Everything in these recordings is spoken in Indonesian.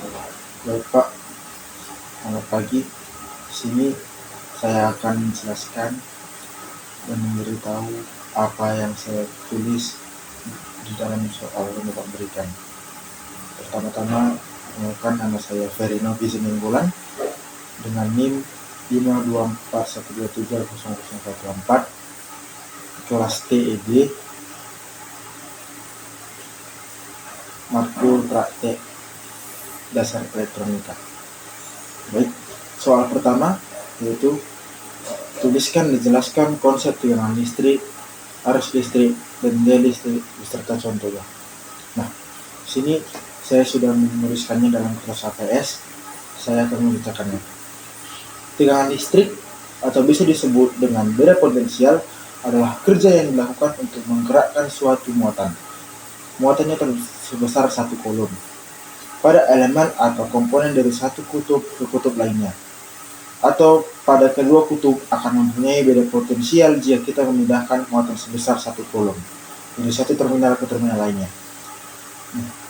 Baik Pak, selamat pagi. Di sini saya akan menjelaskan dan memberitahu apa yang saya tulis di dalam soal yang Bapak berikan. Pertama-tama, perkenalkan, nama saya Verino Bisiminggulan dengan NIM 52412300014, kelas TED, matkul praktek dasar elektronika. Baik, soal pertama yaitu tuliskan dan jelaskan konsep tegangan listrik, arus listrik, dan daya listrik beserta contohnya. Nah, sini saya sudah menuliskannya dalam kertas HVS. Saya akan membacakannya. Tegangan listrik atau bisa disebut dengan beda potensial adalah kerja yang dilakukan untuk menggerakkan suatu muatan. Muatannya sebesar satu kolom pada elemen atau komponen dari satu kutub ke kutub lainnya, atau pada kedua kutub akan mempunyai beda potensial jika kita memindahkan muatan sebesar satu kolom dari satu terminal ke terminal lainnya.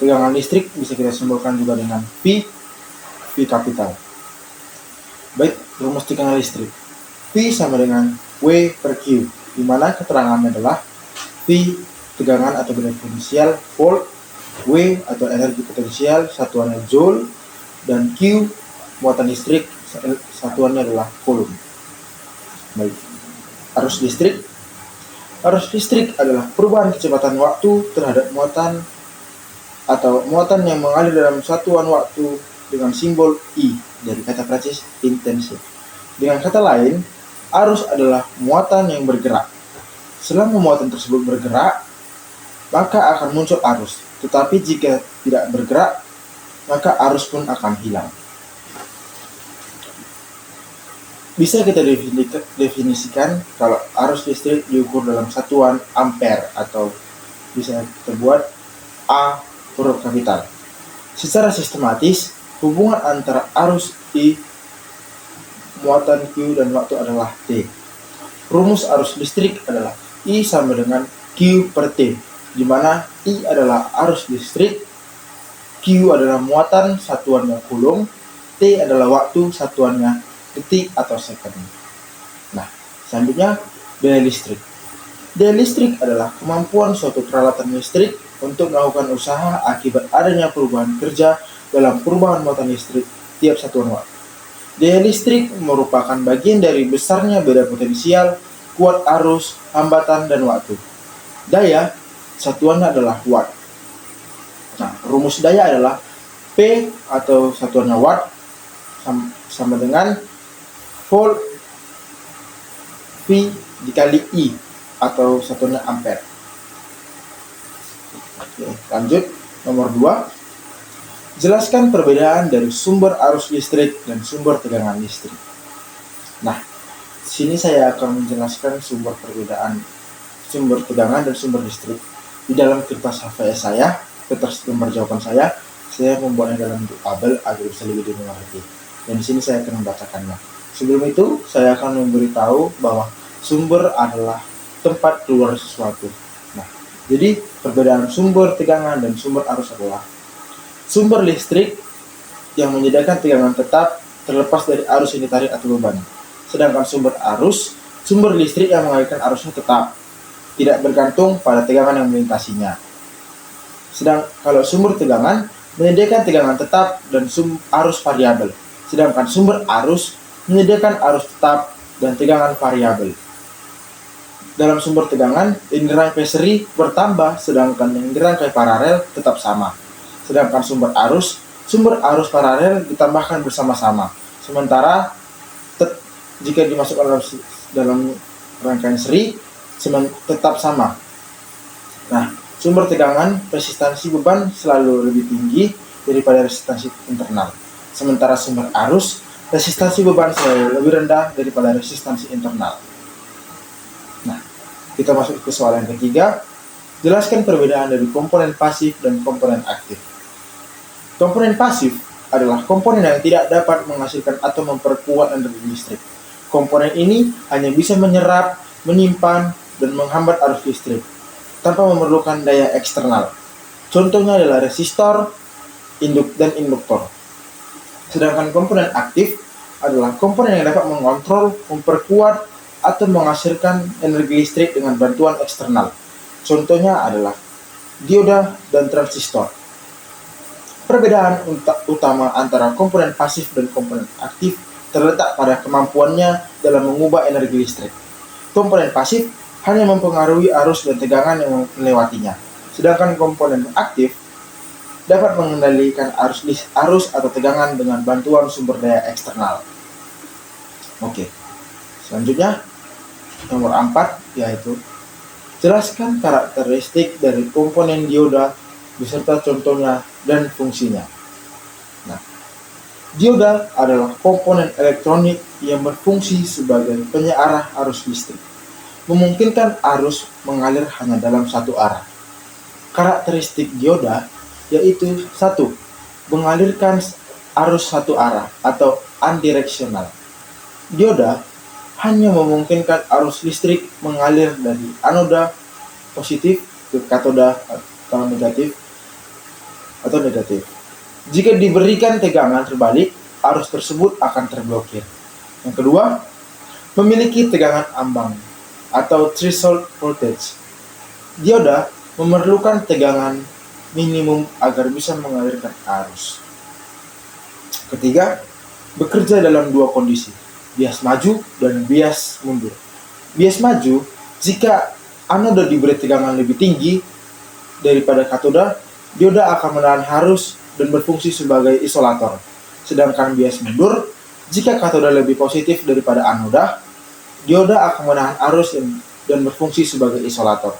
Tegangan listrik bisa kita simbolkan juga dengan V kapital. Baik, rumus tegangan listrik. V sama dengan W per Q, di mana keterangannya adalah V tegangan atau beda potensial volt, W atau energi potensial satuannya joule, dan Q muatan listrik satuannya adalah coulomb. Baik, arus listrik. Arus listrik adalah perubahan kecepatan waktu terhadap muatan atau muatan yang mengalir dalam satuan waktu dengan simbol I dari kata Prancis intensif. Dengan kata lain, arus adalah muatan yang bergerak. Selama muatan tersebut bergerak, maka akan muncul arus. Tetapi jika tidak bergerak, maka arus pun akan hilang. Bisa kita definisikan kalau arus listrik diukur dalam satuan ampere, atau bisa kita buat A huruf kapital. Secara sistematis, hubungan antara arus I, muatan Q, dan waktu adalah T. Rumus arus listrik adalah I sama dengan Q per T, di mana I adalah arus listrik, Q adalah muatan satuannya coulomb, T adalah waktu satuannya detik atau second. Nah, selanjutnya daya listrik. Daya listrik adalah kemampuan suatu peralatan listrik untuk melakukan usaha akibat adanya perubahan kerja dalam perubahan muatan listrik tiap satuan waktu. Daya listrik merupakan bagian dari besarnya beda potensial, kuat arus, hambatan, dan waktu. Daya satuannya adalah watt. Nah, rumus daya adalah P atau satuannya watt sama dengan volt V dikali I atau satuannya ampere. Oke, lanjut nomor 2. Jelaskan perbedaan dari sumber arus listrik dan sumber tegangan listrik. Nah, sini saya akan menjelaskan perbedaan sumber tegangan dan sumber listrik. Di dalam kertas HVS saya, kertas gambar jawaban saya membuatnya dalam bentuk tabel agar bisa lebih dimengerti. Dan di sini saya akan membacakannya. Sebelum itu, saya akan memberitahu bahwa sumber adalah tempat keluar sesuatu. Nah, jadi perbedaan sumber tegangan dan sumber arus adalah sumber listrik yang menyediakan tegangan tetap terlepas dari arus yang ditarik atau beban. Sedangkan sumber arus, sumber listrik yang mengalirkan arusnya tetap, tidak bergantung pada tegangan yang melintasinya. Sedang kalau sumber tegangan menyediakan tegangan tetap dan arus variabel. Sedangkan sumber arus menyediakan arus tetap dan tegangan variabel. Dalam sumber tegangan, yang dirangkai seri bertambah, sedangkan yang dirangkai paralel tetap sama. Sedangkan sumber arus paralel ditambahkan bersama-sama. Sementara jika dimasukkan dalam rangkaian seri tetap sama. Nah, sumber tegangan resistansi beban selalu lebih tinggi daripada resistansi internal. Sementara sumber arus resistansi beban selalu lebih rendah daripada resistansi internal. Nah, kita masuk ke soal yang ketiga. Jelaskan perbedaan dari komponen pasif dan komponen aktif. Komponen pasif adalah komponen yang tidak dapat menghasilkan atau memperkuat energi listrik. Komponen ini hanya bisa menyerap, menyimpan, dan menghambat arus listrik tanpa memerlukan daya eksternal. Contohnya adalah resistor, dan induktor. Sedangkan komponen aktif adalah komponen yang dapat mengontrol, memperkuat, atau menghasilkan energi listrik dengan bantuan eksternal. Contohnya adalah dioda dan transistor. Perbedaan utama antara komponen pasif dan komponen aktif terletak pada kemampuannya dalam mengubah energi listrik. Komponen pasif hanya mempengaruhi arus dan tegangan yang melewatinya, sedangkan komponen aktif dapat mengendalikan arus atau tegangan dengan bantuan sumber daya eksternal. Oke, selanjutnya nomor 4 yaitu jelaskan karakteristik dari komponen dioda beserta contohnya dan fungsinya. Nah, dioda adalah komponen elektronik yang berfungsi sebagai penyearah arus listrik, memungkinkan arus mengalir hanya dalam satu arah. Karakteristik dioda yaitu 1. Mengalirkan arus satu arah atau unidirectional. Dioda hanya memungkinkan arus listrik mengalir dari anoda positif ke katoda atau negatif. Jika diberikan tegangan terbalik, arus tersebut akan terblokir. Yang kedua, memiliki tegangan ambang atau threshold voltage. Dioda memerlukan tegangan minimum agar bisa mengalirkan arus. Ketiga, bekerja dalam dua kondisi, bias maju dan bias mundur. Bias maju jika anoda diberi tegangan lebih tinggi daripada katoda, dioda akan menahan arus dan berfungsi sebagai isolator. Sedangkan bias mundur, jika katoda lebih positif daripada anoda, dioda akan menahan arus dan berfungsi sebagai isolator.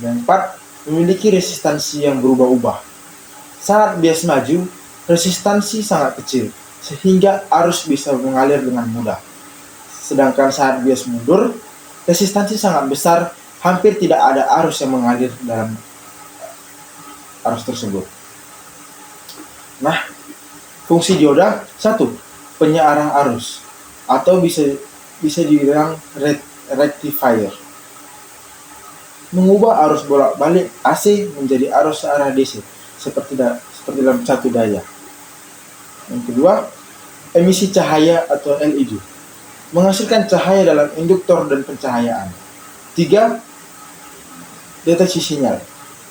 Yang 4, memiliki resistansi yang berubah-ubah. Saat bias maju, resistansi sangat kecil, sehingga arus bisa mengalir dengan mudah. Sedangkan saat bias mundur, resistansi sangat besar, hampir tidak ada arus yang mengalir dalam arus tersebut. Nah, fungsi dioda 1. Penyearah arus atau bisa dibilang rectifier. Mengubah arus bolak-balik AC menjadi arus searah DC seperti dalam satu daya. Yang kedua, emisi cahaya atau LED. Menghasilkan cahaya dalam induktor dan pencahayaan. 3. Deteksi sinyal.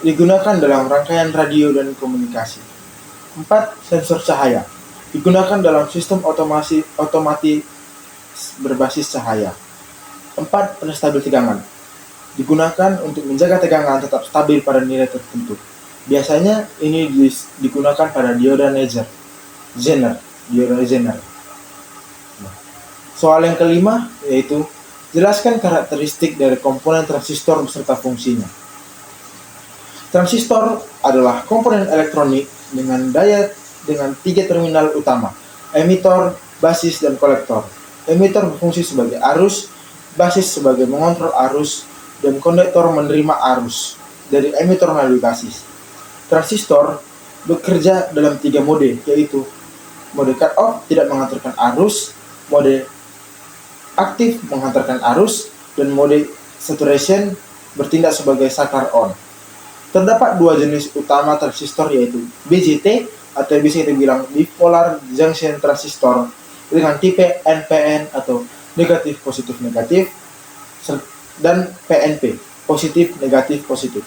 Digunakan dalam rangkaian radio dan komunikasi. 4. Sensor cahaya. Digunakan dalam sistem otomatis berbasis cahaya. 4. Penstabil tegangan. Digunakan untuk menjaga tegangan tetap stabil pada nilai tertentu. Biasanya ini digunakan pada dioda Zener. Soal yang kelima yaitu jelaskan karakteristik dari komponen transistor beserta fungsinya. Transistor adalah komponen elektronik dengan daya dengan 3 terminal utama, emitor, basis, dan kolektor. Emitor berfungsi sebagai arus, basis sebagai mengontrol arus, dan konduktor menerima arus dari emitor melalui basis. Transistor bekerja dalam 3 mode, yaitu mode cut-off tidak menghantarkan arus, mode aktif menghantarkan arus, dan mode saturation bertindak sebagai saklar on. Terdapat 2 jenis utama transistor yaitu BJT atau bisa kita bilang bipolar junction transistor dengan tipe NPN atau negatif positif negatif dan PNP positif negatif positif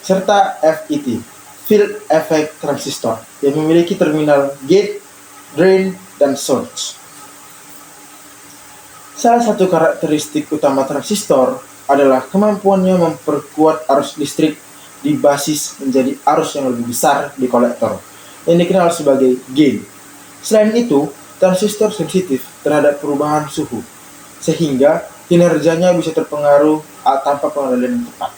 serta FET field effect transistor yang memiliki terminal gate, drain, dan source. Salah satu karakteristik utama transistor adalah kemampuannya memperkuat arus listrik di basis menjadi arus yang lebih besar di kolektor, yang dikenal sebagai gain. Selain itu, transistor sensitif terhadap perubahan suhu, sehingga kinerjanya bisa terpengaruh tanpa pengendalian yang tepat.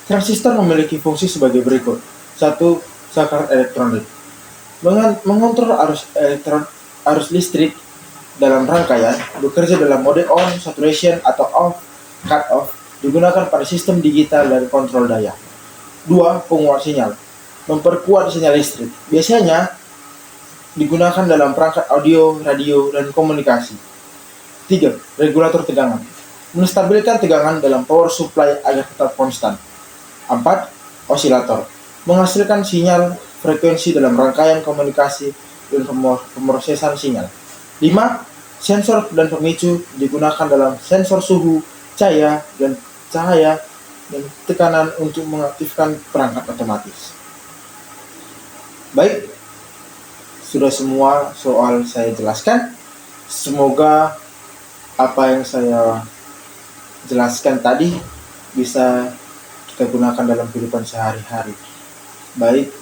Transistor memiliki fungsi sebagai berikut. 1. Saklar elektronik. Mengontrol arus listrik dalam rangkaian, bekerja dalam mode on, saturation, atau off, cut-off, digunakan pada sistem digital dan kontrol daya. 2. Penguat sinyal. Memperkuat sinyal listrik. Biasanya digunakan dalam perangkat audio, radio, dan komunikasi. 3. Regulator tegangan. Menstabilkan tegangan dalam power supply agar tetap konstan. 4. Osilator. Menghasilkan sinyal frekuensi dalam rangkaian komunikasi dan pemrosesan sinyal. 5. Sensor dan pemicu digunakan dalam sensor suhu, cahaya, dan tekanan untuk mengaktifkan perangkat otomatis. Baik, sudah semua soal saya jelaskan. Semoga apa yang saya jelaskan tadi bisa kita gunakan dalam kehidupan sehari-hari. Baik,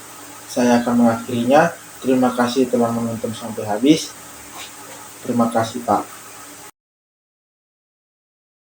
saya akan mengakhirinya. Terima kasih telah menonton sampai habis. Terima kasih, Pak.